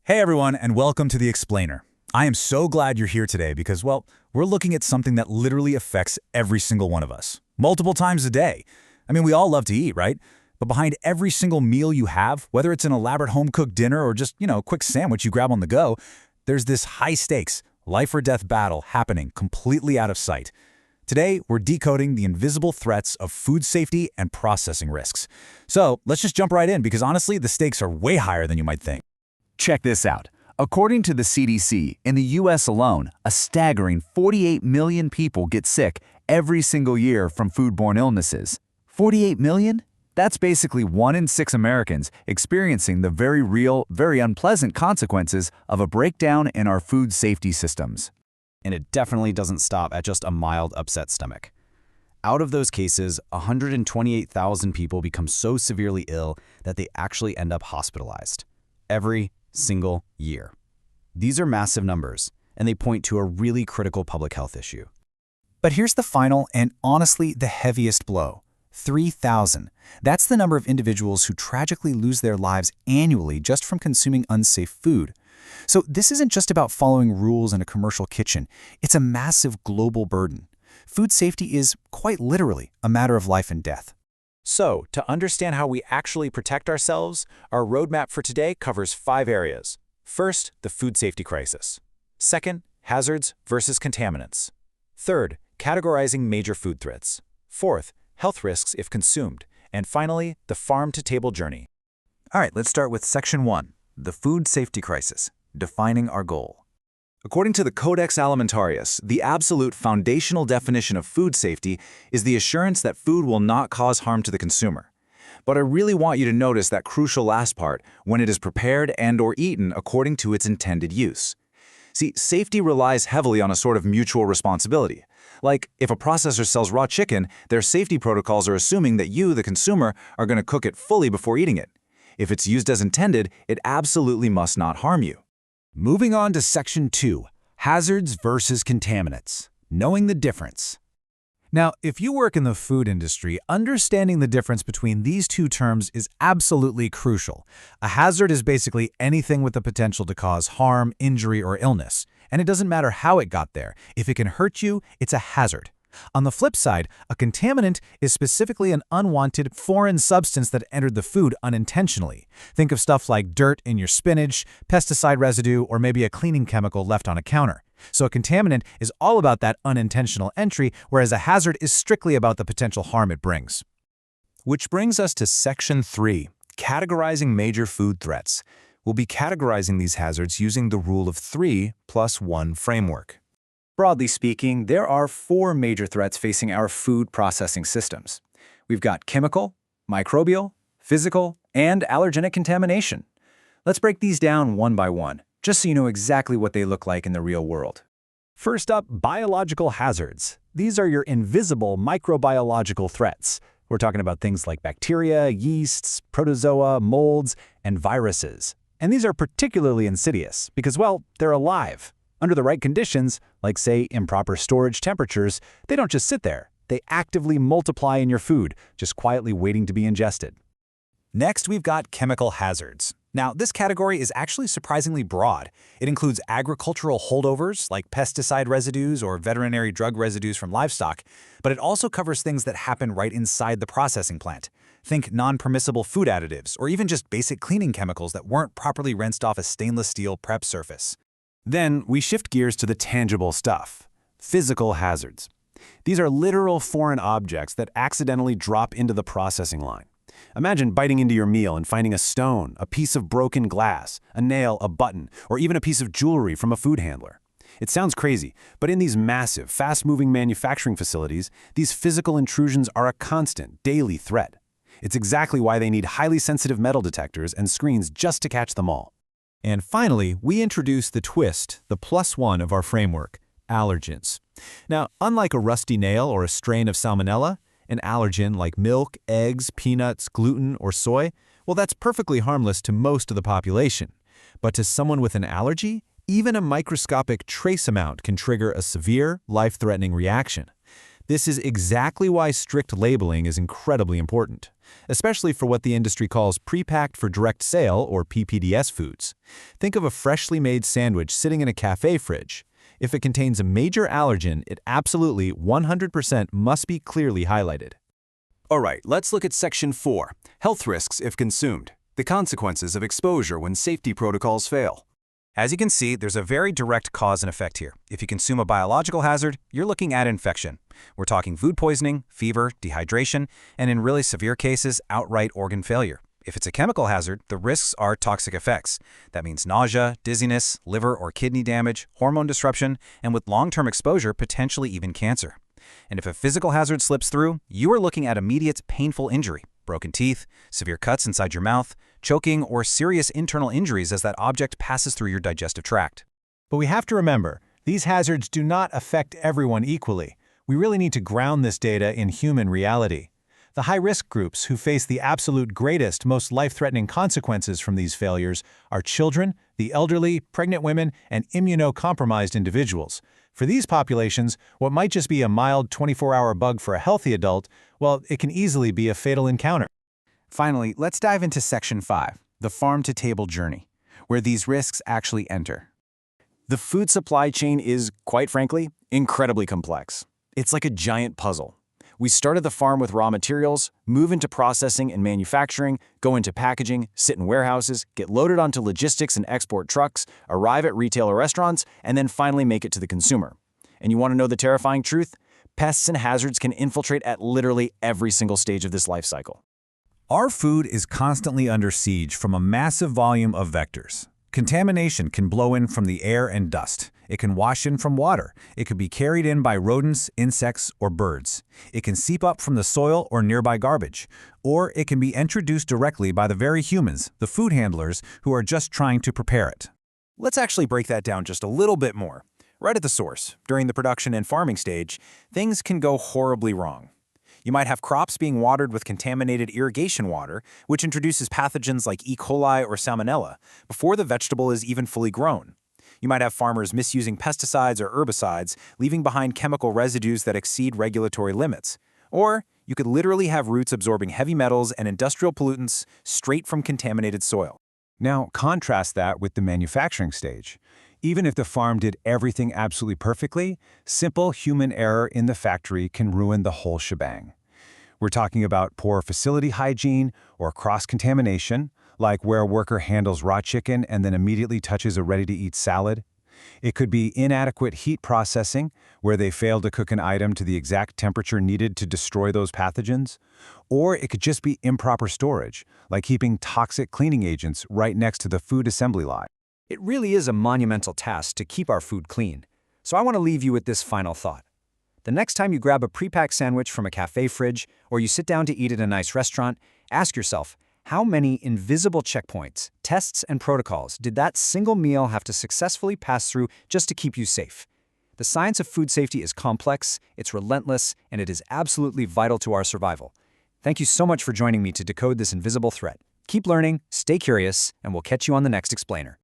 Hey everyone, and welcome to The Explainer. I am so glad you're here today because, well, we're looking at something that literally affects every single one of us, multiple times a day. I mean, we all love to eat, right? But behind every single meal you have, whether it's an elaborate home-cooked dinner or just, a quick sandwich you grab on the go, there's this high-stakes, life-or-death battle happening completely out of sight. Today, we're decoding the invisible threats of food safety and processing risks. So let's just jump right in because honestly, the stakes are way higher than you might think. Check this out. According to the CDC, in the U.S. alone, a staggering 48 million people get sick every single year from foodborne illnesses. 48 million? That's basically 1 in 6 Americans experiencing the very real, very unpleasant consequences of a breakdown in our food safety systems. And it definitely doesn't stop at just a mild upset stomach. Out of those cases, 128,000 people become so severely ill that they actually end up hospitalized. Every single year. These are massive numbers, and they point to a really critical public health issue. But here's the final and honestly the heaviest blow. 3,000. That's the number of individuals who tragically lose their lives annually just from consuming unsafe food. So this isn't just about following rules in a commercial kitchen. It's a massive global burden. Food safety is, quite literally, a matter of life and death. So, to understand how we actually protect ourselves, our roadmap for today covers 5 areas. First, the food safety crisis. Second, hazards versus contaminants. Third, categorizing major food threats. Fourth, health risks if consumed. And finally, the farm-to-table journey. All right, let's start with Section 1, the food safety crisis, defining our goal. According to the Codex Alimentarius, the absolute foundational definition of food safety is the assurance that food will not cause harm to the consumer. But I really want you to notice that crucial last part, when it is prepared and/or eaten according to its intended use. See, safety relies heavily on a sort of mutual responsibility. Like, if a processor sells raw chicken, their safety protocols are assuming that you, the consumer, are going to cook it fully before eating it. If it's used as intended, it absolutely must not harm you. Moving on to Section 2, hazards versus contaminants, knowing the difference. Now, if you work in the food industry, understanding the difference between these two terms is absolutely crucial. A hazard is basically anything with the potential to cause harm, injury, or illness. And it doesn't matter how it got there. If it can hurt you, it's a hazard. On the flip side, a contaminant is specifically an unwanted foreign substance that entered the food unintentionally. Think of stuff like dirt in your spinach, pesticide residue, or maybe a cleaning chemical left on a counter. So a contaminant is all about that unintentional entry, whereas a hazard is strictly about the potential harm it brings. Which brings us to Section 3, categorizing major food threats. We'll be categorizing these hazards using the Rule of 3 plus 1 framework. Broadly speaking, there are 4 major threats facing our food processing systems. We've got chemical, microbial, physical, and allergenic contamination. Let's break these down one by one, just so you know exactly what they look like in the real world. First up, biological hazards. These are your invisible microbiological threats. We're talking about things like bacteria, yeasts, protozoa, molds, and viruses. And these are particularly insidious because, well, they're alive. Under the right conditions, like say improper storage temperatures, they don't just sit there. They actively multiply in your food, just quietly waiting to be ingested. Next, we've got chemical hazards. Now, this category is actually surprisingly broad. It includes agricultural holdovers, like pesticide residues or veterinary drug residues from livestock, but it also covers things that happen right inside the processing plant. Think non-permissible food additives, or even just basic cleaning chemicals that weren't properly rinsed off a stainless steel prep surface. Then we shift gears to the tangible stuff, physical hazards. These are literal foreign objects that accidentally drop into the processing line. Imagine biting into your meal and finding a stone, a piece of broken glass, a nail, a button, or even a piece of jewelry from a food handler. It sounds crazy, but in these massive, fast-moving manufacturing facilities, these physical intrusions are a constant, daily threat. It's exactly why they need highly sensitive metal detectors and screens just to catch them all. And finally, we introduce the twist, the plus 1 of our framework, allergens. Now, unlike a rusty nail or a strain of salmonella, an allergen like milk, eggs, peanuts, gluten, or soy, well, that's perfectly harmless to most of the population. But to someone with an allergy, even a microscopic trace amount can trigger a severe, life-threatening reaction. This is exactly why strict labeling is incredibly important, especially for what the industry calls pre-packed for direct sale or PPDS foods. Think of a freshly made sandwich sitting in a cafe fridge. If it contains a major allergen, it absolutely 100% must be clearly highlighted. All right, let's look at Section 4, Health Risks if Consumed, the consequences of exposure when safety protocols fail. As you can see, there's a very direct cause and effect here. If you consume a biological hazard, you're looking at infection. We're talking food poisoning, fever, dehydration, and in really severe cases, outright organ failure. If it's a chemical hazard, the risks are toxic effects. That means nausea, dizziness, liver or kidney damage, hormone disruption, and with long-term exposure, potentially even cancer. And if a physical hazard slips through, you are looking at immediate painful injury, broken teeth, severe cuts inside your mouth, choking, or serious internal injuries as that object passes through your digestive tract. But we have to remember, these hazards do not affect everyone equally. We really need to ground this data in human reality. The high-risk groups who face the absolute greatest, most life-threatening consequences from these failures are children, the elderly, pregnant women, and immunocompromised individuals. For these populations, what might just be a mild 24-hour bug for a healthy adult, well, it can easily be a fatal encounter. Finally, let's dive into Section 5, the farm-to-table journey, where these risks actually enter. The food supply chain is, quite frankly, incredibly complex. It's like a giant puzzle. We start at the farm with raw materials, move into processing and manufacturing, go into packaging, sit in warehouses, get loaded onto logistics and export trucks, arrive at retail or restaurants, and then finally make it to the consumer. And you want to know the terrifying truth? Pests and hazards can infiltrate at literally every single stage of this life cycle. Our food is constantly under siege from a massive volume of vectors. Contamination can blow in from the air and dust. It can wash in from water. It could be carried in by rodents, insects, or birds. It can seep up from the soil or nearby garbage. Or it can be introduced directly by the very humans, the food handlers, who are just trying to prepare it. Let's actually break that down just a little bit more. Right at the source, during the production and farming stage, things can go horribly wrong. You might have crops being watered with contaminated irrigation water, which introduces pathogens like E. coli or Salmonella, before the vegetable is even fully grown. You might have farmers misusing pesticides or herbicides, leaving behind chemical residues that exceed regulatory limits. Or you could literally have roots absorbing heavy metals and industrial pollutants straight from contaminated soil. Now, contrast that with the manufacturing stage. Even if the farm did everything absolutely perfectly, simple human error in the factory can ruin the whole shebang. We're talking about poor facility hygiene or cross-contamination, like where a worker handles raw chicken and then immediately touches a ready-to-eat salad. It could be inadequate heat processing, where they fail to cook an item to the exact temperature needed to destroy those pathogens. Or it could just be improper storage, like keeping toxic cleaning agents right next to the food assembly line. It really is a monumental task to keep our food clean. So I want to leave you with this final thought. The next time you grab a pre-packed sandwich from a cafe fridge or you sit down to eat at a nice restaurant, ask yourself, how many invisible checkpoints, tests, and protocols did that single meal have to successfully pass through just to keep you safe? The science of food safety is complex, it's relentless, and it is absolutely vital to our survival. Thank you so much for joining me to decode this invisible threat. Keep learning, stay curious, and we'll catch you on the next explainer.